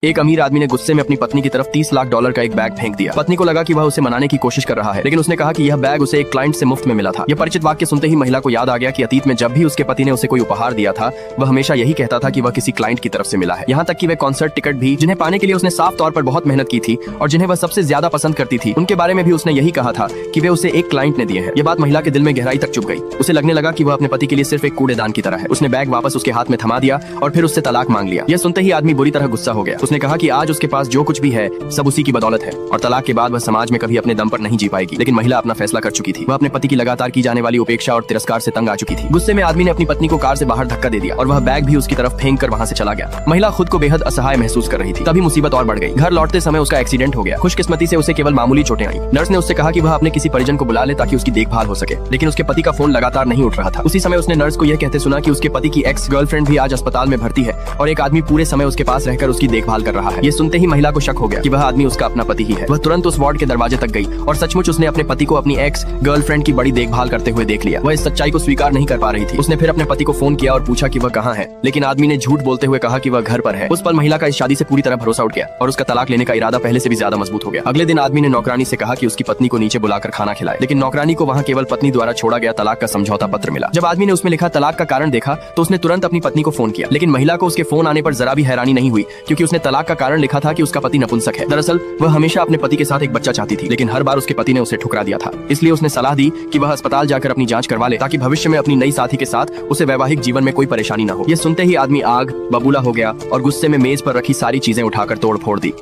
एक अमीर आदमी ने गुस्से में अपनी पत्नी की तरफ $30 लाख का एक बैग फेंक दिया। पत्नी को लगा कि वह उसे मनाने की कोशिश कर रहा है, लेकिन उसने कहा कि यह बैग उसे एक क्लाइंट से मुफ्त में मिला था। यह परिचित वाक्य सुनते ही महिला को याद आ गया कि अतीत में जब भी उसके पति ने उसे कोई उपहार दिया था, वह हमेशा यही कहता था कि वह किसी क्लाइंट की तरफ से मिला है। यहाँ तक कि वह कॉन्सर्ट टिकट भी, जिन्हें पाने के लिए उसने साफ तौर पर बहुत मेहनत की थी और जिन्हें वह सबसे ज्यादा पसंद करती थी, उनके बारे में भी उसने यही कहा था कि वे उसे एक क्लाइंट ने दिए हैं। यह बात महिला के दिल में गहराई तक चुभ गई। उसे लगने लगा कि वह अपने पति के लिए सिर्फ एक कूड़ेदान की तरह है। उसने बैग वापस उसके हाथ में थमा दिया और फिर उससे तलाक मांग लिया। यह सुनते ही आदमी बुरी तरह गुस्सा हो गया। उसने कहा कि आज उसके पास जो कुछ भी है सब उसी की बदौलत है और तलाक के बाद वह समाज में कभी अपने दम पर नहीं जी पाएगी। लेकिन महिला अपना फैसला कर चुकी थी। वह अपने पति की लगातार की जाने वाली उपेक्षा और तिरस्कार से तंग आ चुकी थी। गुस्से में आदमी ने अपनी पत्नी को कार से बाहर धक्का दे दिया और वह बैग भी उसकी तरफ फेंक कर वहाँ से चला गया। महिला खुद को बेहद असहाय महसूस कर रही थी। तभी मुसीबत और बढ़ गई। घर लौटते समय उसका एक्सीडेंट हो गया। खुशकिस्मती से उसे केवल मामूली चोटें आई। नर्स ने उससे कहा कि वह अपने किसी परिजन को बुला ले ताकि उसकी देखभाल हो सके, लेकिन उसके पति का फोन लगातार नहीं उठ रहा था। उसी समय उसने नर्स को यह कहते सुना कि उसके पति की एक्स गर्लफ्रेंड भी आज अस्पताल में भर्ती है और एक आदमी पूरे समय उसके पास रहकर उसकी देखभाल कर रहा है। ये सुनते ही महिला को शक हो गया कि वह आदमी उसका अपना पति ही है। वह तुरंत उस वार्ड के दरवाजे तक गई और सचमुच उसने अपने पति को अपनी एक्स गर्लफ्रेंड की बड़ी देखभाल करते हुए देख लिया। वह इस सच्चाई को स्वीकार नहीं कर पा रही थी। उसने फिर अपने पति को फोन किया और पूछा कि वह कहाँ है, लेकिन आदमी ने झूठ बोलते हुए कहा कि वह घर पर है। उस पल महिला का इस शादी से पूरी तरह भरोसा उठ गया और उसका तलाक लेने का इरादा पहले से भी ज्यादा मजबूत हो गया। अगले दिन आदमी ने नौकरानी से कहा कि उसकी पत्नी को नीचे बुलाकर खाना खिलाए, लेकिन नौकरानी को वहाँ केवल पत्नी द्वारा छोड़ा गया तलाक का समझौता पत्र मिला। जब आदमी ने उसमें लिखा तलाक का कारण देखा तो उसने तुरंत अपनी पत्नी को फोन किया, लेकिन महिला को उसके फोन आने पर जरा भी हैरानी नहीं हुई, क्योंकि उसने तलाक का कारण लिखा था कि उसका पति नपुंसक है। दरअसल वह हमेशा अपने पति के साथ एक बच्चा चाहती थी, लेकिन हर बार उसके पति ने उसे ठुकरा दिया था। इसलिए उसने सलाह दी कि वह अस्पताल जाकर अपनी जांच करवा ले ताकि भविष्य में अपनी नई साथी के साथ उसे वैवाहिक जीवन में कोई परेशानी न हो। ये सुनते ही आदमी आग बबूला हो गया और गुस्से में मेज पर रखी सारी चीजें उठाकर तोड़ फोड़ दी।